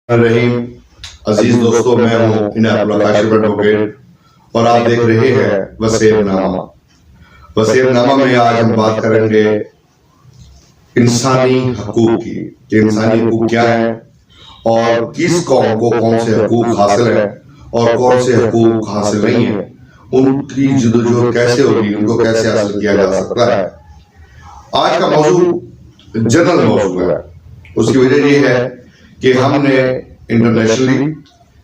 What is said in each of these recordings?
रहीम अजीज दोस्तों, मैं हूँ इनायतुल्लाह काशिफ एडवोकेट और आप देख रहे हैं वसीयतनामा। वसीयतनामा में आज हम बात करेंगे इंसानी हकूक की कि इंसानी हकूक क्या है और किस कौम को कौन से हकूक हासिल है और कौन से हकूक हासिल नहीं है, उनकी जदोजहद कैसे होगी, उनको कैसे हासिल किया जा सकता है। आज का मौजू जनरल मौजू है। उसकी वजह ये है कि हमने इंटरनेशनली,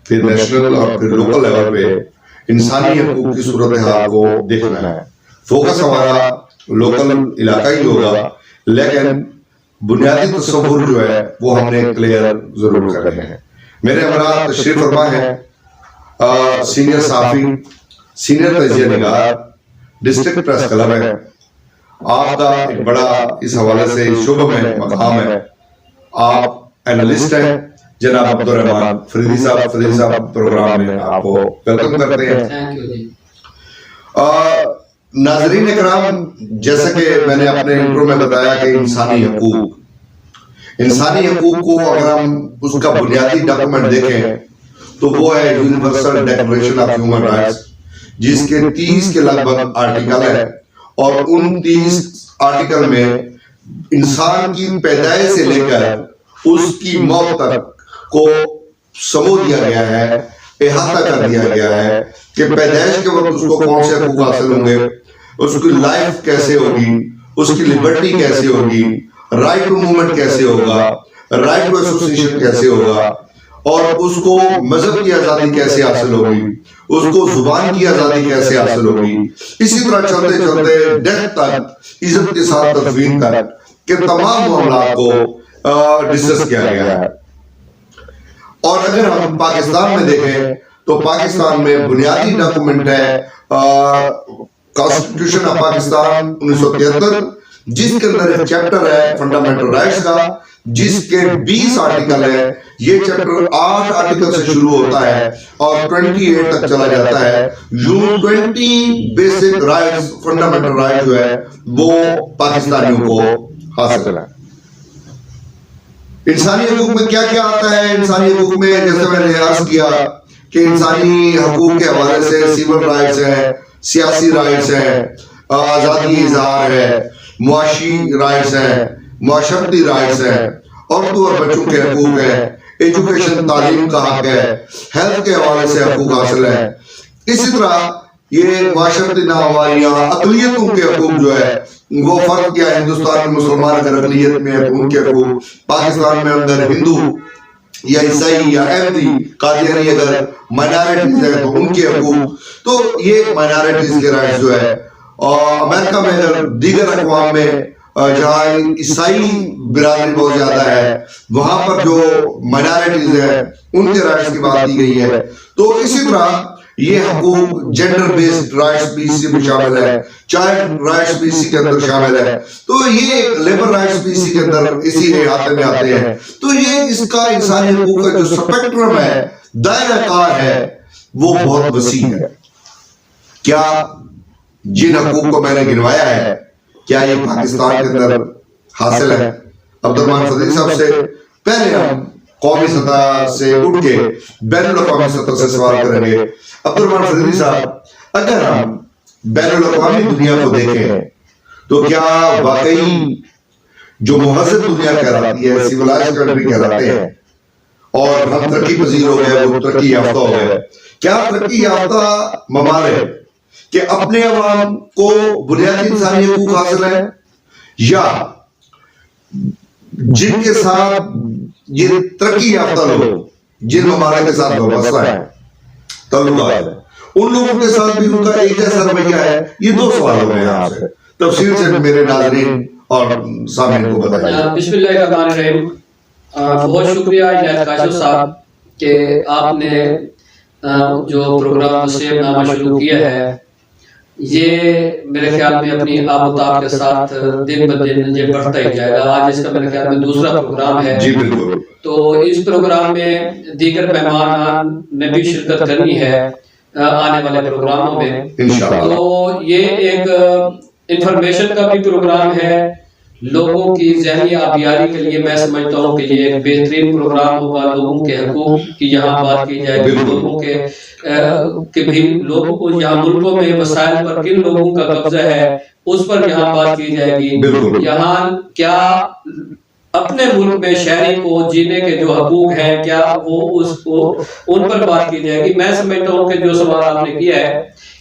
फिर नेशनल और फिर लोकल लेवल पे इंसानी हकूक की सूरत हाल को देखना है। फोकस हमारा लोकल इलाका ही होगा, लेकिन बुनियादी तस्वुर जो है वो हमने क्लियर जरूर कर रहे हैं। मेरे हमरा तशरीफ फरमा है सीनियर साफी, सीनियर तजिया निगार, डिस्ट्रिक्ट प्रेस क्लब है। आपका एक बड़ा इस हवाले से शुभ में मकाम है। आप एनालिस्ट हैं जनाब अब्दुल रहमान फरीदी साहब प्रोग्राम में आपको वेलकम करते हैं। नाज़रीन इकराम, जैसा कि मैंने अपने इंट्रो में बताया कि इंसानी हकूक को अगर हम उसका बुनियादी डॉक्यूमेंट देखें तो वो है universal declaration of human rights, जिसके 30 के लगभग आर्टिकल है और उन 30 आर्टिकल में इंसान की पैदाइश से लेकर उसकी मौत तक को समो दिया गया है, इहाता कर दिया गया है कि पैदाइश के वक्त उसको कौन से हकूक हासिल होंगे, उसकी लाइफ कैसे होगी, उसकी लिबर्टी कैसे होगी, राइट टू मूवमेंट कैसे होगा, राइट टू एसोसिएशन कैसे होगा, और उसको मजहब की आजादी कैसे हासिल होगी, उसको जुबान की आजादी कैसे हासिल होगी। इसी तरह चलते चलते डेथ तक, इज्जत के साथ तदफीन तक के तमाम मामलों को डिस्कस किया गया है। और अगर हम पाकिस्तान में देखें तो पाकिस्तान में बुनियादी डॉक्यूमेंट है कॉन्स्टिट्यूशन ऑफ पाकिस्तान 1973, जिसके अंदर एक चैप्टर है फंडामेंटल राइट्स का, जिसके 20 आर्टिकल है। ये चैप्टर 8 आर्टिकल से शुरू होता है और 28 तक चला जाता है। यूं 20 बेसिक राइट्स, फंडामेंटल राइट जो है वो पाकिस्तानियों को हासिल है। इंसानी हकूक में क्या क्या आता है? इंसानी हकूक में जैसे मैंने अर्ज किया कि इंसानी हकूक के हवाले से सिविल राइट्स है, सियासी राइट्स है, आजादी इजहार है, मुआशी राइट्स है, मुआशरती राइट्स है, औरतों और बच्चों के हकूक है, एजुकेशन तालीम का हक है, हेल्थ के हवाले से हकूक हासिल है। इसी तरह ये मुआशरती नाहवालियां, अक़लियतों के हकूक जो है वो फर्क क्या है, हिंदुस्तान में मुसलमान अगर अक़लियत में है तो उनके हकूक, पाकिस्तान में अगर हिंदू या ईसाई या अहमदी कादियानी अगर माइनॉरिटीज है तो उनके हकूक। तो ये माइनॉरिटीज के राइट्स जो है, और अमेरिका में अगर दीगर अक़वाम में जहाँ ईसाई बिरादरी बहुत ज्यादा है वहां पर जो माइनॉरिटीज है उनके राइट्स की बात की गई है। तो इसी तरह ये हकूक जेंडर बेस्ड राइट्स भी इसी में शामिल है, चाइल्ड राइट्स भी इसी के अंदर शामिल है। तो ये लेबर राइट्स भी इसी के अंदर इसी अहाते में आते हैं। तो ये इसका इंसानी हकूक का जो स्पेक्ट्रम है, दायरा कार है, वो बहुत वसी है। क्या जिन हकूक को मैंने गिनवाया है क्या ये पाकिस्तान के अंदर हासिल है? अब्दुल रहमान फरीदी साहब से पहले हम कौमी सतह से उठ के बैनुल-अक़वामी सतह से सवाल करेंगे। अब्दुल रहमान फरीदी साहब, अगर हम बैनुल-अक़वामी दुनिया को देखें तो क्या वाकई जो मुहज़्ज़ब दुनिया कहलाती है, सिविलाइज्ड कंट्री कहलाते हैं, और हम तरक्की पजीर हो गए, वो तरक्की याफ्ता हो गए, क्या तरक्की याफ्ता ममालिक कि अपने अवाम को बुनियादी इंसानी हकूक हासिल है, या जिनके साथ ये तरक्की याफ्ता लोग जिन ममालिक के साथ वाबस्ता है, ताल्लुकात है, उन लोगों के साथ भी उनका एक जैसा रवैया है? ये दो सवाल हो गए आपसे, तफसील से मेरे नाज़रीन और सामईन को बताइए। बिस्मिल्लाहिर्रहमानिर्रहीम। बहुत शुक्रिया इनायत काशिफ साहब कि आपने जो प्रोग्राम वसीयतनामा शुरू किया है, ये मेरे ख्याल में अपनी आबोताब के साथ दिन ब दिन ये बढ़ता ही जाएगा। आज इसका मेरे ख्याल में दूसरा प्रोग्राम है। जी बिल्कुल। तो इस प्रोग्राम में दीगर मेहमान ने भी शिरकत करनी है आने वाले प्रोग्रामों में। इंशाअल्लाह। तो ये एक इंफॉर्मेशन का भी प्रोग्राम है, लोगों की ज़हनी आबियारी के लिए मैं समझता हूँ कि ये एक बेहतरीन प्रोग्राम होगा। लोगों के हकूक़ की यहाँ बात की जाएगी, लोगों के भी लोगों को यहाँ मुल्कों में मसाइल पर किन लोगों का कब्जा है उस पर यहाँ बात की जाएगी। यहाँ क्या अपने मुल्क में शहरी को जीने के जो हकूक़ हैं क्या वो उसको उन पर बात की जाएगी। मैं समझता हूँ कि जो सवाल आपने किया है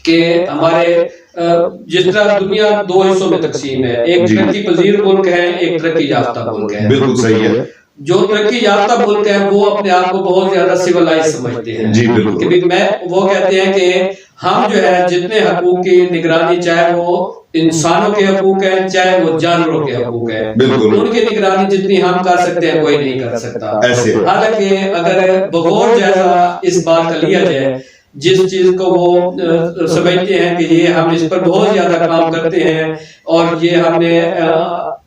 कि हमारे जिस तरह दुनिया दो हिस्सों में तकसीम है, एक तरक्की पजीर मुल्क है, एक तरक्की याफ्ता मुल्क है। बिल्कुल सही है। जो तरक्की याफ्ता मुल्क है वो अपने आप को बहुत ज्यादा सिविलाइज समझते हैं जी बिल्कुल। कि वो कहते हैं कि हम जो है जितने हकूक की निगरानी, चाहे वो इंसानों के हकूक हैं चाहे वो जानवरों के हकूक हैं, बिल्कुल, उनकी निगरानी जितनी हम कर सकते हैं कोई नहीं कर सकता। ऐसे हालांकि अगर बगौर जायजा इस बात का लिया जाए, जिस चीज को वो समझते हैं कि ये हम इस पर बहुत ज्यादा काम करते हैं और ये हमने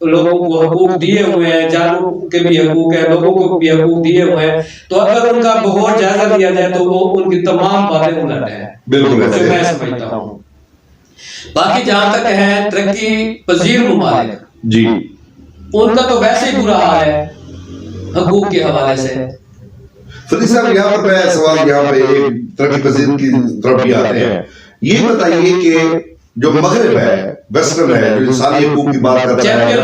लोगों को हकूक दिए हुए हैं, जानवरों के भी हकूक है, लोगों को भी हकूक दिए हुए हैं, तो अगर उनका बहुत जायजा लिया जाए तो वो उनकी तमाम बातें उलट है। बिल्कुल ऐसे मैं समझता हूँ। बाकी जहां तक है तरक्की पजीर ममालिक जी, उनका तो वैसे ही बुरा हाल है हकूक के हवाले से। फरीद साहब यहाँ पर मैं सवाल यहाँ पे एक तरक्की पजीर की तरफ भी आते हैं। ये बताइए कि जो मगरिब है, वेस्टर्न है, जो इंसानी हकूक की बात करता है,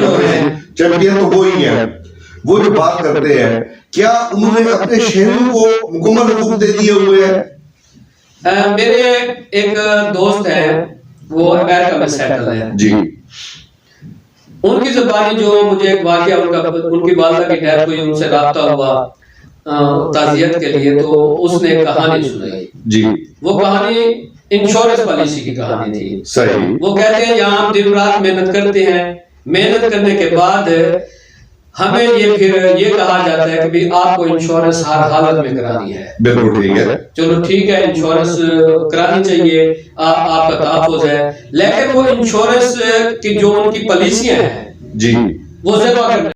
चैंपियन तो वो ही है, वो जो बात करते हैं, क्या उन्होंने अपने शहरों को मुकम्मल हकूक दे दिए हुए हैं? मेरे एक दोस्त हैं, वो अमेरिका में सेटल है जी। उनकी ज़बानी जो मुझे एक वाकया उनकी वालिदा की डेथ हुई, उनसे राब्ता हुआ ताज़ियत के लिए, तो उसने एक कहानी सुनाई जी। वो कहानी इंश्योरेंस पॉलिसी की कहानी थी। सही। वो कहते हैं यहाँ हम दिन रात मेहनत करते हैं, मेहनत करने के बाद हमें ये कहा जाता है कि भाई आपको इंश्योरेंस हर हालत में करानी है। बिल्कुल ठीक है। चलो ठीक है, इंश्योरेंस करानी चाहिए, आपका तहफ़्फ़ुज़ है, लेकिन वो इंश्योरेंस की जो उनकी पॉलिसियां हैं जी, वो ज़िम्मा करने